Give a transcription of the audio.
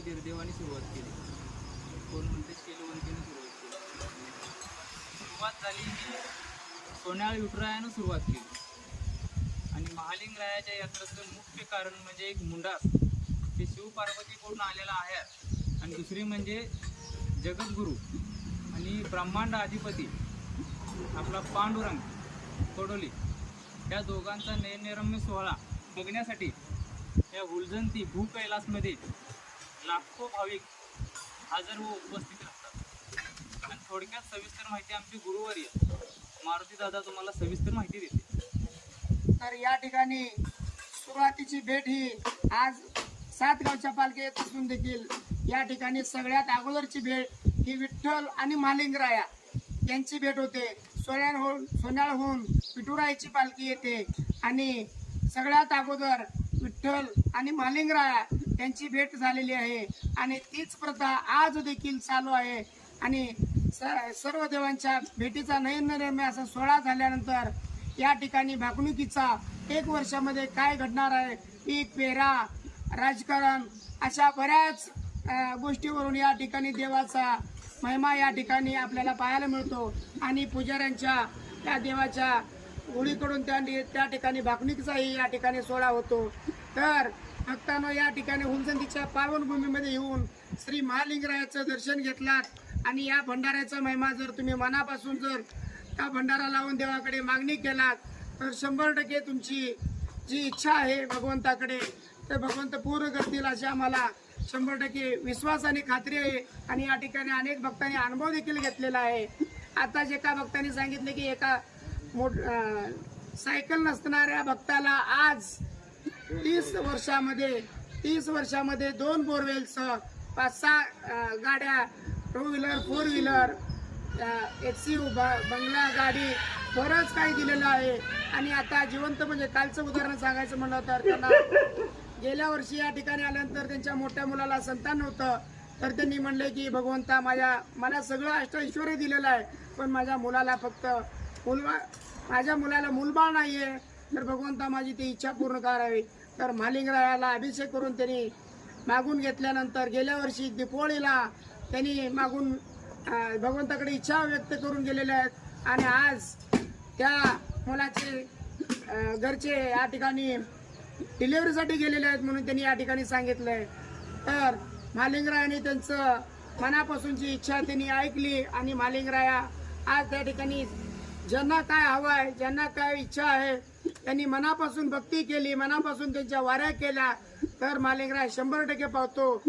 धीरदेवाने सुरुवात केली, कोण म्हणते शेलवंतीने सुरुवात केली. सुरुवात झाली ही सोन्याळ विठुरायानं सुरुवात केली. आणि महालिंगरायाच्या यात्रेचं मुख्य कारण म्हणजे एक मुंडास ते शिवपार्वतीकडून आलेला आहे, आणि दुसरी म्हणजे जगद्गुरू आणि ब्रह्मांड अधिपती आपला पांडुरंग कोडोली या दोघांचा नयनरम्य सोहळा बघण्यासाठी या हुलजंती भूकैलासमध्ये लाखो भाविक हजर व उपस्थित राहतात. आणि थोडक्यात सविस्तर माहिती आमचे गुरुवर्य मारुती दादा तुम्हाला सविस्तर माहिती देते. तर या ठिकाणी सुरुवातीची भेट ही आज 7 गावच्या पालखीत असून देखील या ठिकाणी सगळ्यात अगोदरची भेट ही विठ्ठल आणि महालिंगराया यांची भेट होते. सोन्याळहून विठुरायाची पालखी येते आणि सगळ्यात अगोदर विठ्ठल आणि महालिंगराया यांची भेट झालेली आहे. आणि तीच प्रथा आज देखील चालू आहे. आणि सर्व देवांच्या भेटीचा नयनरम्य असा सोहळा झाल्यानंतर या ठिकाणी भाकणुकीचा 1 वर्षामध्ये काय घडणार आहे, पीक पेरा राजकारण अशा बऱ्याच गोष्टीवरून या ठिकाणी देवाचा महिमा या ठिकाणी आपल्याला पाहायला मिळतो. आणि पुजाऱ्यांच्या त्या देवाच्या होळीकडून त्या ठिकाणी भाकणुकीचाही या ठिकाणी सोहळा होतो. तर भक्तांनो, या ठिकाणी हुलजंतीच्या पावनभूमीमध्ये येऊन श्री महालिंगरायाचं दर्शन घेतलात आणि या भंडाऱ्याचा महिमा जर तुम्ही मनापासून जर त्या भंडारा लावून देवाकडे मागणी केलात तर 100% तुमची जी इच्छा आहे भगवंताकडे तर भगवंत पूर्ण करतील अशी आम्हाला 100% विश्वास आणि खात्री आहे. आणि या ठिकाणी अनेक भक्तांनी अनुभव देखील घेतलेला आहे. आता जे एका भक्तांनी सांगितले की एका सायकल नसणाऱ्या भक्ताला आज 30 वर्षामध्ये 2 बोरवेलसह 5-6 गाड्या 2 व्हीलर 4 व्हीलर HCU बंगला गाडी बरंच काही दिलेलं आहे. आणि आता जिवंत म्हणजे कालचं उदाहरण सांगायचं म्हणलं तर त्यांना गेल्या वर्षी या ठिकाणी आल्यानंतर त्यांच्या मोठ्या मुलाला संतान नव्हतं, तर त्यांनी म्हणले की भगवंता मला सगळं अष्टऐश्वर्य दिलेलं आहे, पण माझ्या मुलाला माझ्या मुलाला मूलबाळ नाहीये, तर भगवंता माझी ती इच्छा पूर्ण करावी. तर महालिंगरायाला अभिषेक करून त्यांनी मागून घेतल्यानंतर गेल्या वर्षी दीपावळीला त्यांनी मागून भगवंताकडे इच्छा व्यक्त करून गेलेल्या आहेत. आणि आज त्या मुलाचे घरचे या ठिकाणी डिलिव्हरीसाठी गेलेले आहेत म्हणून त्यांनी या ठिकाणी सांगितलंय. तर महालिंगरायाने त्यांचं मनापासूनची इच्छा त्यांनी ऐकली आणि महालिंगराया आज त्या ठिकाणी ज्यांना काय हवं आहे, ज्यांना काय इच्छा आहे त्यांनी मनापासून भक्ती केली, मनापासून त्यांच्या वाऱ्या केल्या, तर महालिंगराय 100% पावतो.